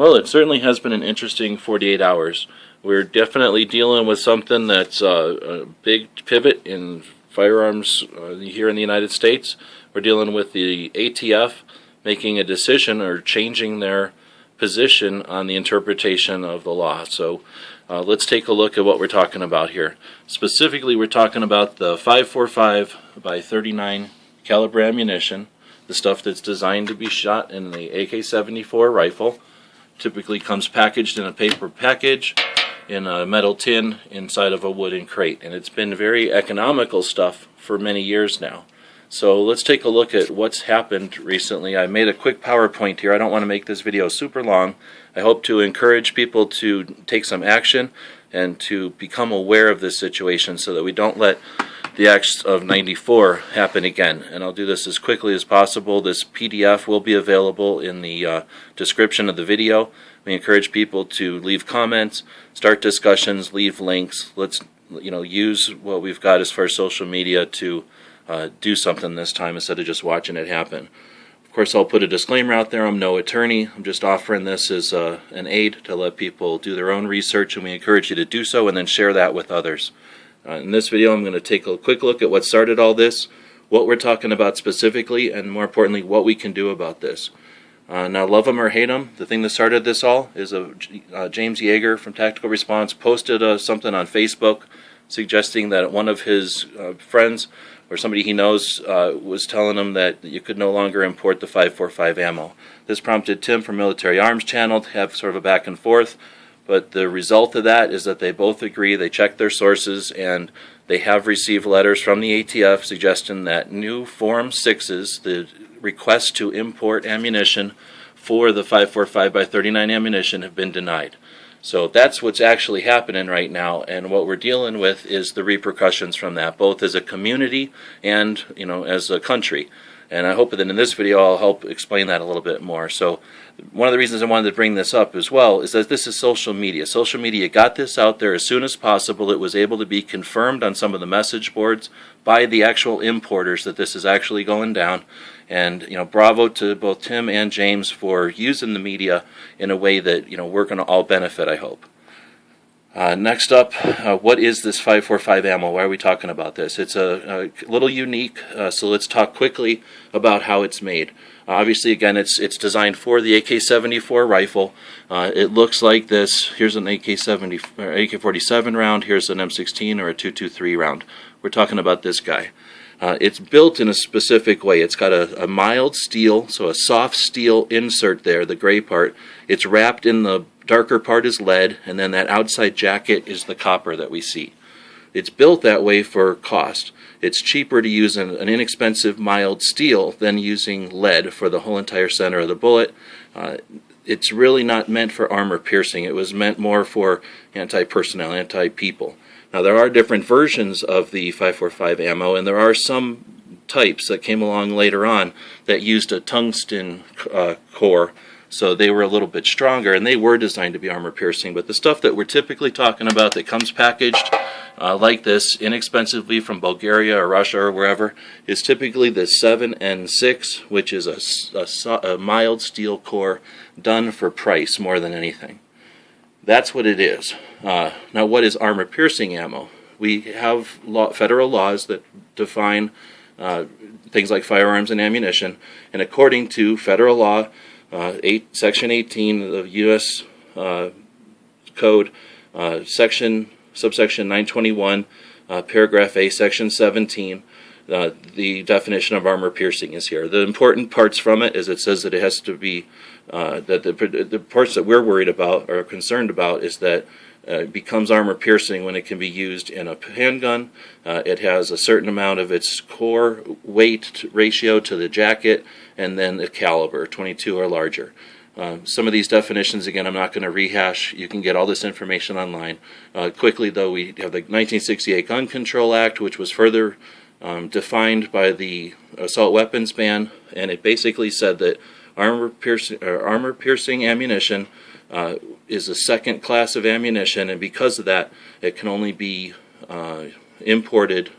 Well, it certainly has been an interesting 48 hours. We're definitely dealing with something that's a big pivot in firearms here in the United States. We're dealing with the ATF making a decision or changing their position on the interpretation of the law. So let's take a look at what we're talking about here. Specifically, we're talking about the 5.45 by 39 caliber ammunition, the stuff that's designed to be shot in the AK-74 rifle. Typically comes packaged in a paper package in a metal tin inside of a wooden crate, and it's been very economical stuff for many years now. So let's take a look at what's happened recently. I made a quick PowerPoint here. I don't want to make this video super long. I hope to encourage people to take some action and to become aware of this situation so that we don't let the acts of '94 happen again. And I'll do this as quickly as possible. This PDF will be available in the description of the video. We encourage people to leave comments, start discussions, leave links. Let's use what we've got as far as social media to do something this time instead of just watching it happen. Of course, I'll put a disclaimer out there. I'm no attorney. I'm just offering this as an aid to let people do their own research, and we encourage you to do so and then share that with others. In this video, I'm going to take a quick look at what started all this, what we're talking about specifically, and more importantly, what we can do about this. Now, love them or hate them, the thing that started this all is James Yeager from Tactical Response posted something on Facebook suggesting that one of his friends or somebody he knows was telling him that you could no longer import the 5.45 ammo. This prompted Tim from Military Arms Channel to have sort of a back and forth. But the result of that is that they both agree, they checked their sources, and they have received letters from the ATF suggesting that new Form 6s, the request to import ammunition for the 5.45 by 39 ammunition, have been denied. So that's what's actually happening right now, and what we're dealing with is the repercussions from that, both as a community and as a country. And I hope that in this video I'll help explain that a little bit more. So one of the reasons I wanted to bring this up as well is that this is social media. Social media got this out there as soon as possible. It was able to be confirmed on some of the message boards by the actual importers that this is actually going down. And bravo to both Tim and James for using the media in a way that we're going to all benefit, I hope. Next up, what is this 5.45 ammo? Why are we talking about this? It's a little unique, so let's talk quickly about how it's made. Obviously, again, it's designed for the AK-74 rifle. It looks like this. Here's an AK-47 round. Here's an M16 or a .223 round. We're talking about this guy. It's built in a specific way. It's got a mild steel, so a soft steel insert there, the gray part. It's wrapped in the darker part is lead, and then that outside jacket is the copper that we see. It's built that way for cost. It's cheaper to use an inexpensive mild steel than using lead for the whole entire center of the bullet. It's really not meant for armor piercing. It was meant more for anti-personnel, anti-people. Now, there are different versions of the 5.45 ammo, and there are some types that came along later on that used a tungsten core, so they were a little bit stronger, and they were designed to be armor piercing. But the stuff that we're typically talking about that comes packaged like this, inexpensively from Bulgaria or Russia or wherever, is typically the 7N6, which is a mild steel core done for price more than anything. That's what it is. Now, what is armor piercing ammo? We have federal laws that define things like firearms and ammunition, and according to federal law, Section 18 of U.S. Code, subsection 921, paragraph A, Section 17, the definition of armor piercing is here. The important parts from it is it says that it has to be, that the parts that we're worried about or concerned about is that it becomes armor piercing when it can be used in a handgun. It has a certain amount of its core weight ratio to the jacket, and then the caliber, 22 or larger. Some of these definitions, again, I'm not going to rehash. You can get all this information online. Quickly, though, we have the 1968 Gun Control Act, which was further defined by the assault weapons ban, and it basically said that armor piercing ammunition is a second class of ammunition, and because of that, it can only be imported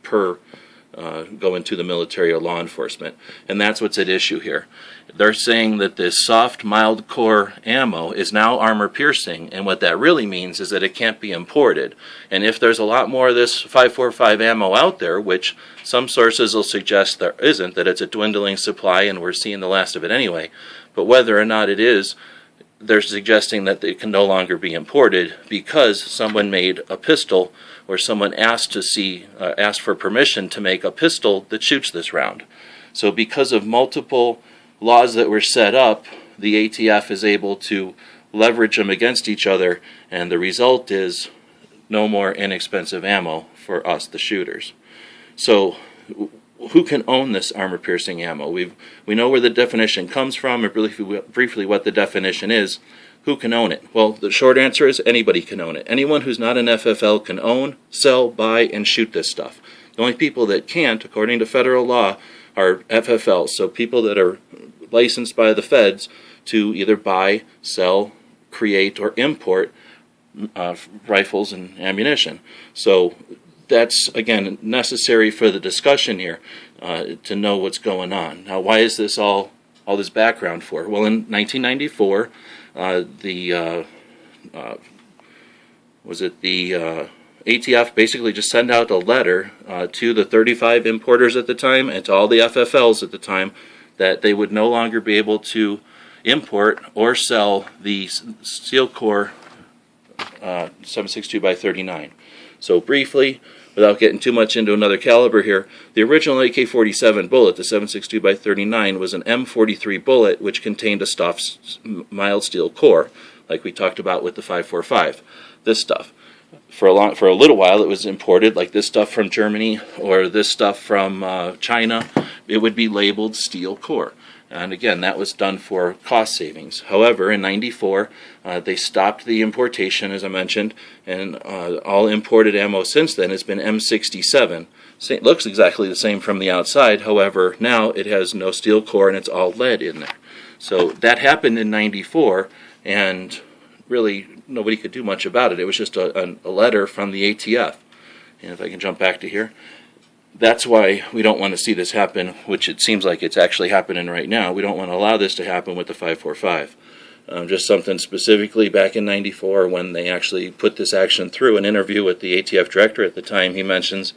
per go into the military or law enforcement. And that's what's at issue here. They're saying that this soft, mild core ammo is now armor piercing, and what that really means is that it can't be imported. And if there's a lot more of this 545 ammo out there, which some sources will suggest there isn't, that it's a dwindling supply and we're seeing the last of it anyway, but whether or not it is, they're suggesting that it can no longer be imported because someone made a pistol, or someone asked for permission to make a pistol that shoots this round. So because of multiple laws that were set up, the ATF is able to leverage them against each other, and the result is no more inexpensive ammo for us, the shooters. So who can own this armor-piercing ammo? We know where the definition comes from, or briefly what the definition is. Who can own it? Well, the short answer is anybody can own it. Anyone who's not an FFL can own, sell, buy, and shoot this stuff. The only people that can't, according to federal law, are FFLs, so people that are licensed by the feds to either buy, sell, create, or import rifles and ammunition. So that's, again, necessary for the discussion here to know what's going on. Now, why is this all this background for? Well, in 1994, the ATF basically just sent out a letter to the 35 importers at the time and to all the FFLs at the time that they would no longer be able to import or sell the steel core 7.62x39. So briefly, without getting too much into another caliber here, the original AK-47 bullet, the 7.62x39, was an M43 bullet which contained a soft, mild steel core, like we talked about with the 5.45. This stuff. For a little while, it was imported, like this stuff from Germany or this stuff from China. It would be labeled steel core. And again, that was done for cost savings. However, in '94, they stopped the importation, as I mentioned, and all imported ammo since then has been M67. It looks exactly the same from the outside. However, now it has no steel core and it's all lead in there. So that happened in '94, and really nobody could do much about it. It was just a letter from the ATF. And if I can jump back to here. That's why we don't want to see this happen, which it seems like it's actually happening right now. We don't want to allow this to happen with the 545. Just something specifically back in '94 when they actually put this action through. An interview with the ATF director at the time, he mentions,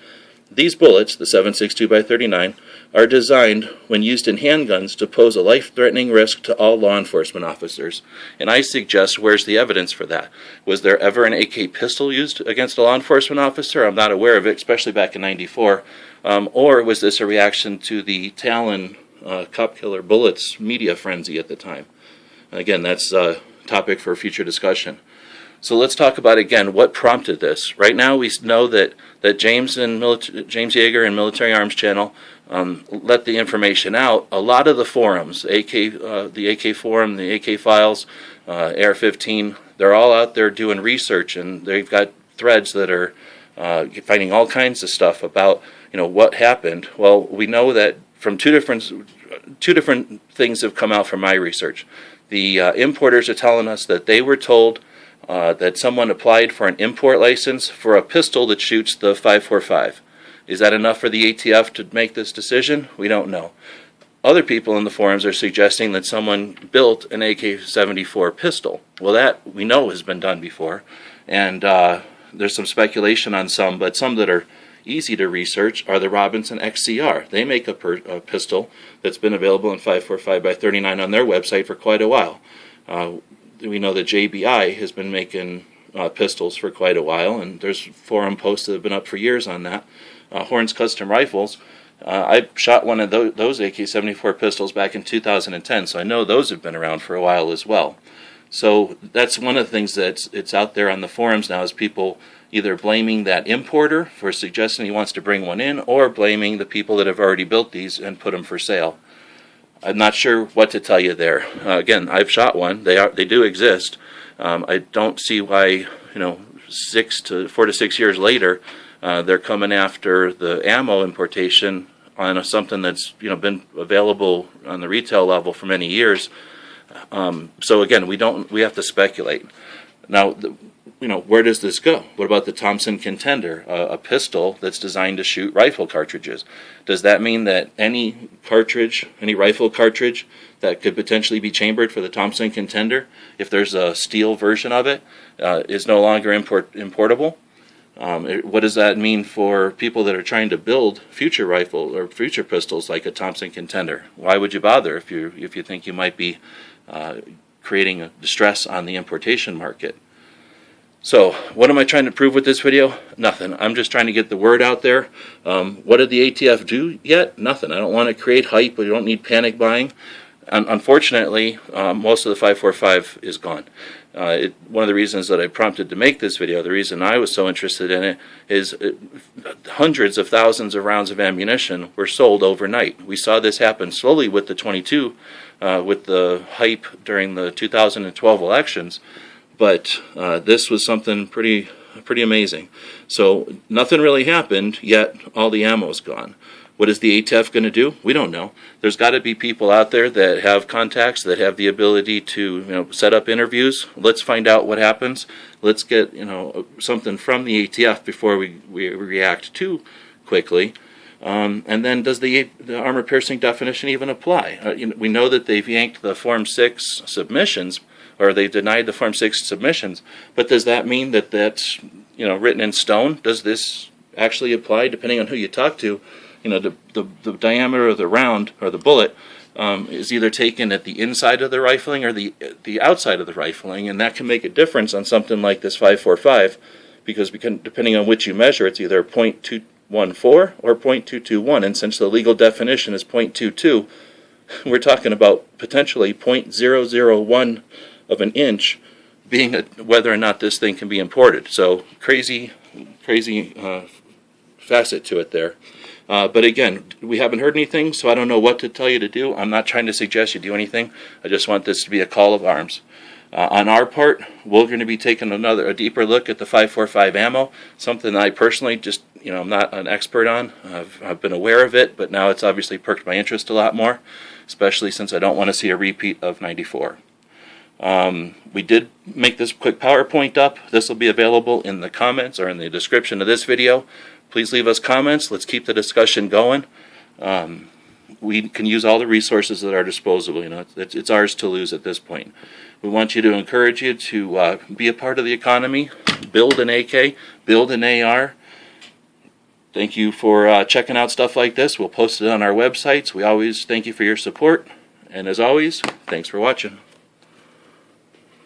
these bullets, the 7.62x39, are designed when used in handguns to pose a life-threatening risk to all law enforcement officers. And I suggest, where's the evidence for that? Was there ever an AK pistol used against a law enforcement officer? I'm not aware of it, especially back in '94. Or was this a reaction to the Talon cop killer bullets media frenzy at the time? Again, that's a topic for future discussion. So let's talk about, again, what prompted this. Right now we know that James Yeager and Military Arms Channel let the information out. A lot of the forums, the AK Forum, the AK Files, AR-15, they're all out there doing research, and they've got threads that are finding all kinds of stuff about what happened. Well, we know that from two different things have come out from my research. The importers are telling us that they were told that someone applied for an import license for a pistol that shoots the 5.45. Is that enough for the ATF to make this decision? We don't know. Other people in the forums are suggesting that someone built an AK-74 pistol. Well, that we know has been done before, and there's some speculation on some, but some that are easy to research are the Robinson XCR. They make a pistol that's been available in 5.45x39 on their website for quite a while. We know that JBI has been making pistols for quite a while, and there's forum posts that have been up for years on that. Horn's Custom Rifles, I shot one of those AK-74 pistols back in 2010, so I know those have been around for a while as well. So that's one of the things it's out there on the forums now, is people either blaming that importer for suggesting he wants to bring one in, or blaming the people that have already built these and put them for sale. I'm not sure what to tell you there. Again, I've shot one. They do exist. I don't see why 4 to 6 years later they're coming after the ammo importation on something that's been available on the retail level for many years. So again, we have to speculate. Now, where does this go? What about the Thompson Contender, a pistol that's designed to shoot rifle cartridges? Does that mean that any rifle cartridge that could potentially be chambered for the Thompson Contender, if there's a steel version of it, is no longer importable? What does that mean for people that are trying to build future rifle or future pistols like a Thompson Contender? Why would you bother if you think you might be creating a distress on the importation market? So, what am I trying to prove with this video? Nothing. I'm just trying to get the word out there. What did the ATF do yet? Nothing. I don't want to create hype. We don't need panic buying. Unfortunately, most of the 545 is gone. One of the reasons that I prompted to make this video, the reason I was so interested in it, is hundreds of thousands of rounds of ammunition were sold overnight. We saw this happen slowly with the 22, with the hype during the 2012 elections, but this was something pretty amazing. So nothing really happened, yet all the ammo's gone. What is the ATF going to do? We don't know. There's got to be people out there that have contacts, that have the ability to set up interviews. Let's find out what happens. Let's get something from the ATF before we react too quickly. And then does the armor piercing definition even apply? We know that they've yanked the Form 6 submissions, or they denied the Form 6 submissions, but does that mean that that's written in stone? Does this actually apply? Depending on who you talk to, the diameter of the round or the bullet is either taken at the inside of the rifling or the outside of the rifling, and that can make a difference on something like this 545, because depending on which you measure, it's either 0.214 or 0.221, and since the legal definition is 0.22, we're talking about potentially 0.001 of an inch being whether or not this thing can be imported. So crazy facet to it there. But again, we haven't heard anything, so I don't know what to tell you to do. I'm not trying to suggest you do anything. I just want this to be a call of arms. On our part, we're going to be taking a deeper look at the 545 ammo, something I personally just, I'm not an expert on. I've been aware of it, but now it's obviously perked my interest a lot more, especially since I don't want to see a repeat of 94. We did make this quick PowerPoint up. This will be available in the comments or in the description of this video. Please leave us comments. Let's keep the discussion going. We can use all the resources at our disposal. It's ours to lose at this point. We want you to encourage you to be a part of the economy, build an AK, build an AR. Thank you for checking out stuff like this. We'll post it on our websites. We always thank you for your support. And as always, thanks for watching.